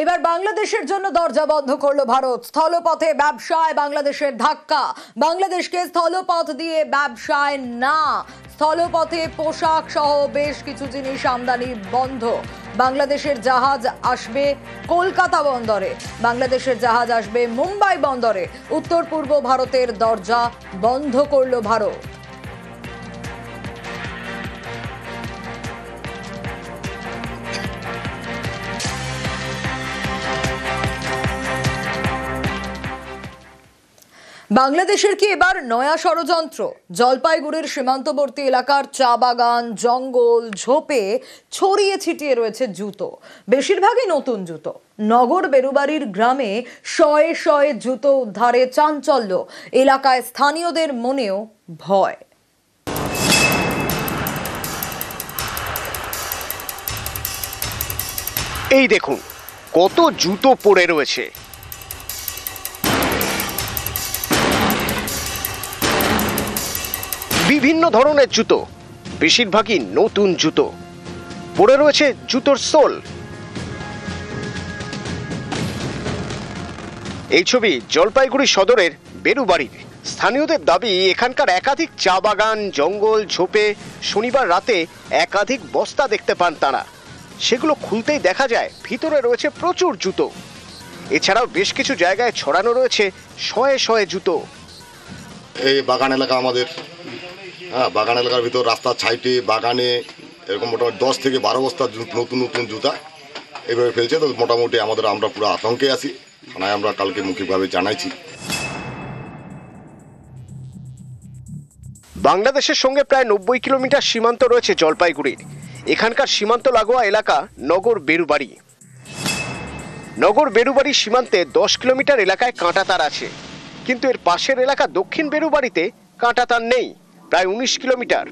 এবার বাংলাদেশের জন্য দরজা বন্ধ করলো ভারত। স্থলপথে ব্যবসায় বাংলাদেশের ধাক্কা। বাংলাদেশকে স্থলপথ দিয়ে ব্যবসায় না, স্থলপথে পোশাক সহ বেশ কিছু জিনিস আমদানি বন্ধ। বাংলাদেশের জাহাজ আসবে কলকাতা বন্দরে, বাংলাদেশের জাহাজ আসবে মুম্বাই বন্দরে। উত্তর পূর্ব ভারতের দরজা বন্ধ করলো ভারত। বাংলাদেশের কি এবার নয়া ষড়যন্ত্র? জলপাইগুড়ির সীমান্তবর্তী এলাকার চা বাগান, জঙ্গল, ঝোপে ছড়িয়ে ছিটিয়ে রয়েছে জুতো, বেশিরভাগই নতুন জুতো। নগর বেরুবাড়ির গ্রামে শয়ে শয়ে জুতো উদ্ধারে চাঞ্চল্য, এলাকায় স্থানীয়দের মনেও ভয়। এই দেখুন কত জুতো পড়ে রয়েছে। বিভিন্ন ধরনের জুতো, বেশিরভাগই নতুন জুতো। পড়ে রয়েছে জুতোর সোল। এই ছবি জলপাইগুড়ি সদরের বেরুবাড়ির। স্থানীয়দের দাবি, এখানকার একাধিক চা বাগান, জঙ্গল, ঝোপে শনিবার রাতে একাধিক বস্তা দেখতে পান তারা। সেগুলো খুলতেই দেখা যায় ভিতরে রয়েছে প্রচুর জুতো। এছাড়াও বেশ কিছু জায়গায় ছড়ানো রয়েছে শয়ে শয়ে জুতো। এই বাগান এলাকা আমাদের, বাগান এলাকার ভিতর রাস্তার সাইডে বাগানে এরকম মোটামুটি 10 থেকে 12 বস্তা নতুন নতুন জুতা এইভাবে ফেলছে। তো মোটামুটি আমরা পুরো আতঙ্কে আছি। আমরা কালকে মৌখিকভাবে জানাইছি। বাংলাদেশের সঙ্গে প্রায় 90 কিলোমিটার সীমান্ত রয়েছে জলপাইগুড়ির। এখানকার সীমান্ত লাগোয়া এলাকা নগর বেরুবাড়ি। নগর বেরুবাড়ি সীমান্তে 10 কিলোমিটার এলাকায় কাঁটাতার আছে, কিন্তু এর পাশের এলাকা দক্ষিণ বেরুবাড়িতে কাঁটাতার নেই, প্রায় 19 কিলোমিটার।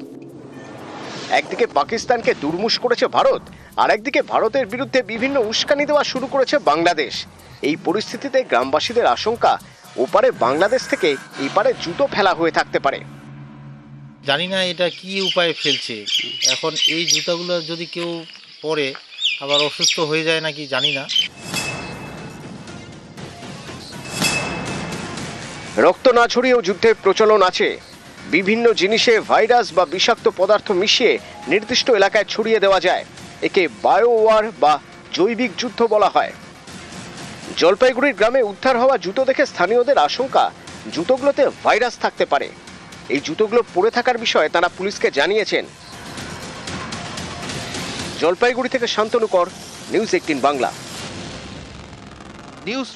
একদিকে পাকিস্তানকে দুর্মুষ করেছে ভারত, আর একদিকে ভারতের বিরুদ্ধে বিভিন্ন উস্কানি দেওয়া শুরু করেছে বাংলাদেশ। এই পরিস্থিতিতে গ্রামবাসীদের আশঙ্কা, ওপারে বাংলাদেশ থেকে এপারে জুতো ফেলা হয়ে থাকতে পারে। জানি না এটা কি উপায়ে ফেলছে। এখন এই জুতাগুলো যদি কেউ পরে আবার অসুস্থ হয়ে যায় নাকি জানি না। রক্ত না ঝরিয়েও যুদ্ধের প্রচলন আছে। বিভিন্ন জিনিসে ভাইরাস বা বিষাক্ত পদার্থ মিশিয়ে নির্দিষ্ট এলাকায় ছড়িয়ে দেওয়া যায়। একে বায়ো ওয়ার বা জৈবিক যুদ্ধ বলা হয়। জলপাইগুড়ির গ্রামে উদ্ধার হওয়া জুতো দেখে স্থানীয়দের আশঙ্কা, জুতোগুলোতে ভাইরাস থাকতে পারে। এই জুতোগুলো পড়ে থাকার বিষয়ে তারা পুলিশকে জানিয়েছেন। জলপাইগুড়ি থেকে শান্তনু কর, নিউজ 18 বাংলা। নিউজ